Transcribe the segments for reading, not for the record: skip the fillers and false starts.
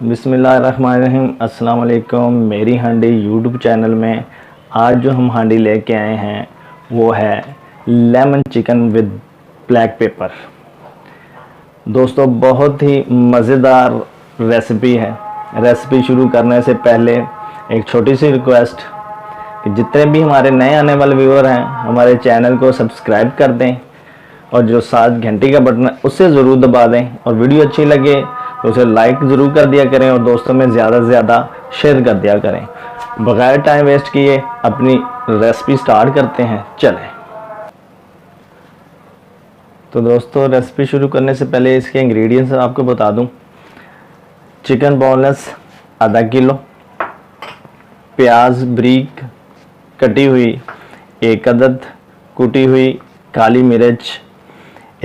बिस्मिल्लाहिर्रहमानिर्रहीम। अस्सलाम वालेकुम। मेरी हांडी यूट्यूब चैनल में आज जो हम हांडी लेके आए हैं वो है lemon chicken with black pepper. दोस्तों बहुत ही मज़ेदार रेसिपी है। रेसिपी शुरू करने से पहले एक छोटी सी रिक्वेस्ट कि जितने भी हमारे नए आने वाले व्यूअर हैं हमारे चैनल को सब्सक्राइब कर दें और जो साथ घंटी का बटन है उसे ज़रूर दबा दें, और वीडियो अच्छी लगे तो उसे लाइक ज़रूर कर दिया करें और दोस्तों में ज़्यादा से ज़्यादा शेयर कर दिया करें। बगैर टाइम वेस्ट किए अपनी रेसिपी स्टार्ट करते हैं, चलें। तो दोस्तों रेसिपी शुरू करने से पहले इसके इंग्रेडिएंट्स आपको बता दूं। चिकन बोनलेस आधा किलो, प्याज ब्रीक कटी हुई 1 अदद, कुटी हुई काली मिर्च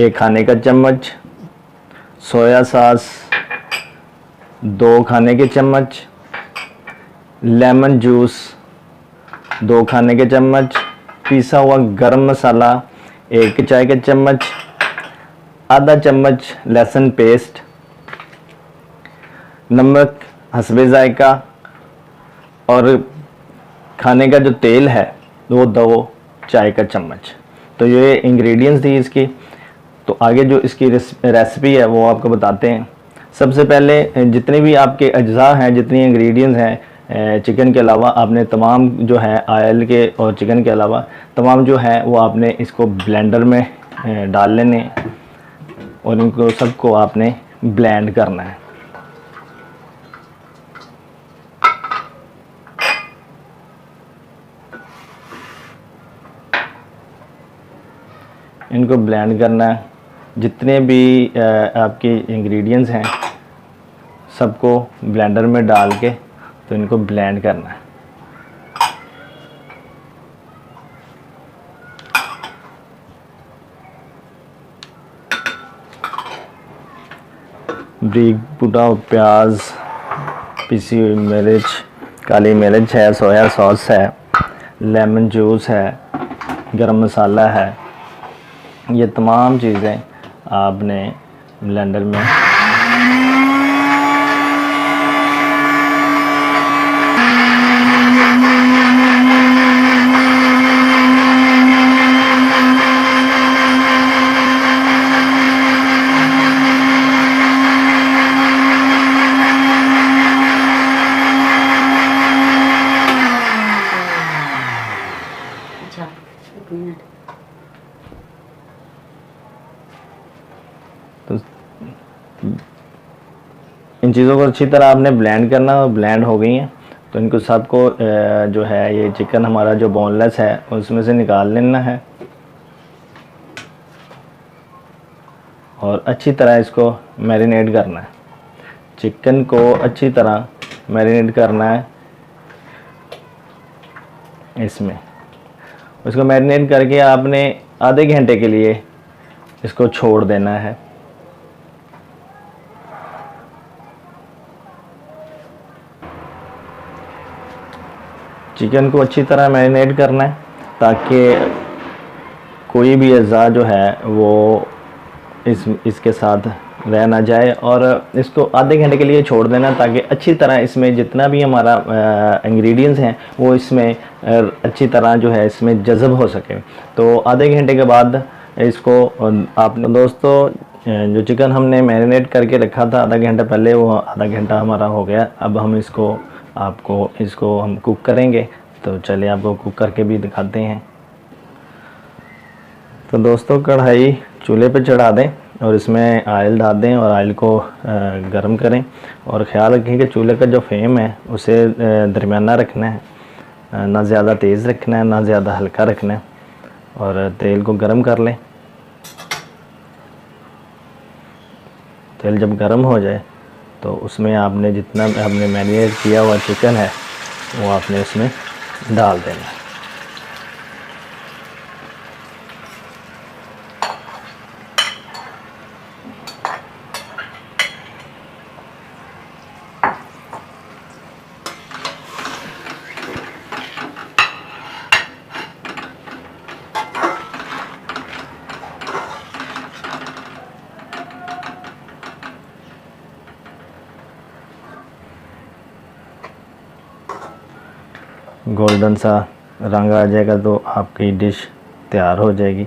1 खाने का चम्मच, सोया सॉस 2 खाने के चम्मच, लेमन जूस 2 खाने के चम्मच, पिसा हुआ गरम मसाला 1 चाय का चम्मच, आधा चम्मच लहसुन पेस्ट, नमक हस्बे जायका, और खाने का जो तेल है वो 2 चाय का चम्मच। तो ये इंग्रेडिएंट्स थी इसकी। तो आगे जो इसकी रेसिपी है वो आपको बताते हैं। सबसे पहले जितने भी आपके अज्जा हैं, जितनी इंग्रेडिएंट्स हैं चिकन के अलावा, आपने तमाम जो है ऑयल के और चिकन के अलावा तमाम जो है वो आपने इसको ब्लेंडर में डाल लेने और इनको सबको आपने ब्लेंड करना है। इनको ब्लेंड करना है। जितने भी आपके इंग्रेडिएंट्स हैं सबको ब्लेंडर में डाल के तो इनको ब्लेंड करना है। ब्रीक पुटा प्याज, पिसी हुई मिर्च, काली मिर्च है, सोया सॉस है, लेमन जूस है, गरम मसाला है, ये तमाम चीज़ें आपने ब्लेंडर में तो इन चीज़ों को अच्छी तरह आपने ब्लेंड करना, और ब्लेंड हो गई हैं तो इनको सबको जो है ये चिकन हमारा जो बोनलेस है उसमें से निकाल लेना है और अच्छी तरह इसको मैरिनेट करना है। चिकन को अच्छी तरह मैरिनेट करना है इसमें। उसको मैरिनेट करके आपने आधे घंटे के लिए इसको छोड़ देना है। चिकन को अच्छी तरह मैरिनेट करना है ताकि कोई भी अज़ा जो है वो इसके साथ रह ना जाए, और इसको आधे घंटे के लिए छोड़ देना ताकि अच्छी तरह इसमें जितना भी हमारा इंग्रेडिएंट्स हैं वो इसमें अच्छी तरह जो है इसमें जज़ब हो सके। तो आधे घंटे के बाद इसको आपने दोस्तों जो चिकन हमने मैरिनेट करके रखा था आधा घंटा पहले, वो आधा घंटा हमारा हो गया। अब हम इसको हम कुक करेंगे। तो चलिए आपको कुक करके भी दिखाते हैं। तो दोस्तों कढ़ाई चूल्हे पे चढ़ा दें और इसमें ऑयल डाल दें और ऑयल को गर्म करें, और ख़्याल रखें कि चूल्हे का जो फ्लेम है उसे दरमियाना रखना है, ना ज़्यादा तेज़ रखना है ना ज़्यादा हल्का रखना है। और तेल को गर्म कर लें। तेल जब गर्म हो जाए तो उसमें आपने जितना आपने मैरिनेट किया हुआ चिकन है वो आपने उसमें डाल देना है। गोल्डन सा रंग आ जाएगा तो आपकी डिश तैयार हो जाएगी।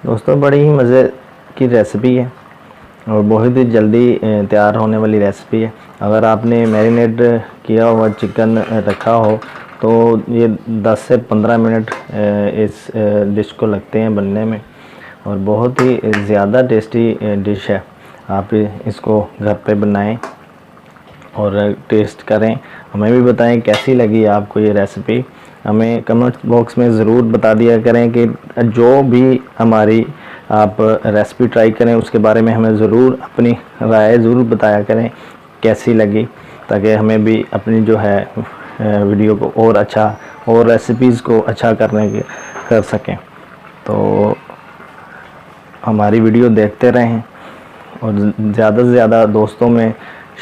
दोस्तों बड़ी ही मज़े की रेसिपी है और बहुत ही जल्दी तैयार होने वाली रेसिपी है। अगर आपने मैरिनेट किया हुआ चिकन रखा हो तो ये 10 से 15 मिनट इस डिश को लगते हैं बनने में और बहुत ही ज़्यादा टेस्टी डिश है। आप इसको घर पे बनाएं और टेस्ट करें, हमें भी बताएं कैसी लगी आपको ये रेसिपी। हमें कमेंट बॉक्स में ज़रूर बता दिया करें कि जो भी हमारी आप रेसिपी ट्राई करें उसके बारे में हमें ज़रूर अपनी राय ज़रूर बताया करें कैसी लगी, ताकि हमें भी अपनी जो है वीडियो को और अच्छा और रेसिपीज़ को अच्छा कर सकें। तो हमारी वीडियो देखते रहें और ज़्यादा से ज़्यादा दोस्तों में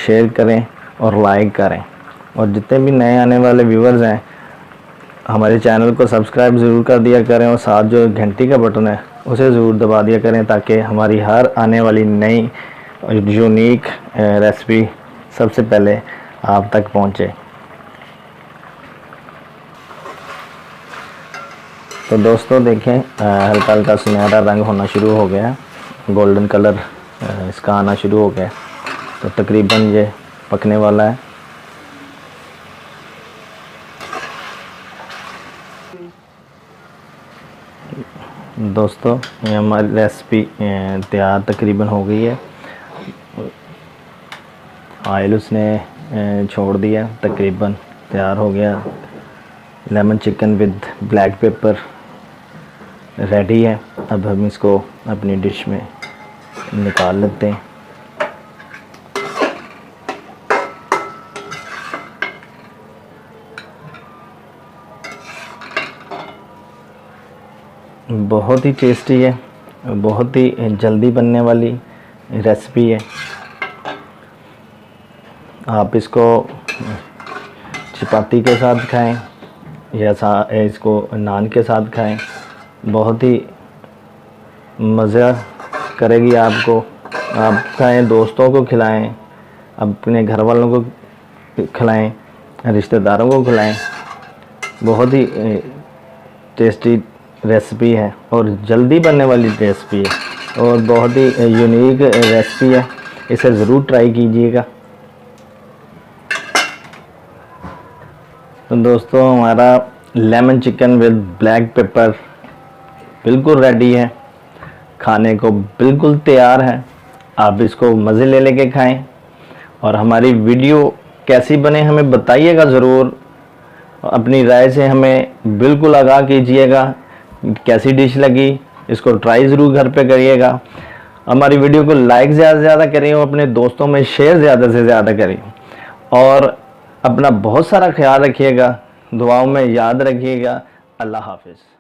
शेयर करें और लाइक करें, और जितने भी नए आने वाले व्यूवर्स हैं हमारे चैनल को सब्सक्राइब ज़रूर कर दिया करें और साथ जो घंटी का बटन है उसे ज़रूर दबा दिया करें, ताकि हमारी हर आने वाली नई यूनिक रेसिपी सबसे पहले आप तक पहुंचे। तो दोस्तों देखें हल्का हल्का सुनहरा रंग होना शुरू हो गया, गोल्डन कलर इसका आना शुरू हो गया, तो तकरीबन ये पकने वाला है। दोस्तों ये हमारी रेसिपी तैयार तकरीबन हो गई है। ऑयल उसने छोड़ दिया, तकरीबन तैयार हो गया। Lemon chicken with black pepper ready है। अब हम इसको अपनी डिश में निकाल लेते हैं। बहुत ही टेस्टी है, बहुत ही जल्दी बनने वाली रेसिपी है। आप इसको चपाती के साथ खाएं या इसको नान के साथ खाएं, बहुत ही मज़ा करेगी आपको। आप खाएं, दोस्तों को खिलाएं, अपने घर वालों को खिलाएं, रिश्तेदारों को खिलाएं। बहुत ही टेस्टी रेसिपी है और जल्दी बनने वाली रेसिपी है और बहुत ही यूनिक रेसिपी है, इसे ज़रूर ट्राई कीजिएगा। तो दोस्तों हमारा lemon chicken with black pepper बिल्कुल रेडी है, खाने को बिल्कुल तैयार है। आप इसको मज़े ले लेके खाएं और हमारी वीडियो कैसी बने हमें बताइएगा ज़रूर। अपनी राय से हमें बिल्कुल आगाह कीजिएगा कैसी डिश लगी, इसको ट्राई ज़रूर घर पे करिएगा। हमारी वीडियो को लाइक ज़्यादा से ज़्यादा करें और अपने दोस्तों में शेयर ज़्यादा से ज़्यादा करें और अपना बहुत सारा ख्याल रखिएगा, दुआओं में याद रखिएगा। अल्लाह हाफिज़।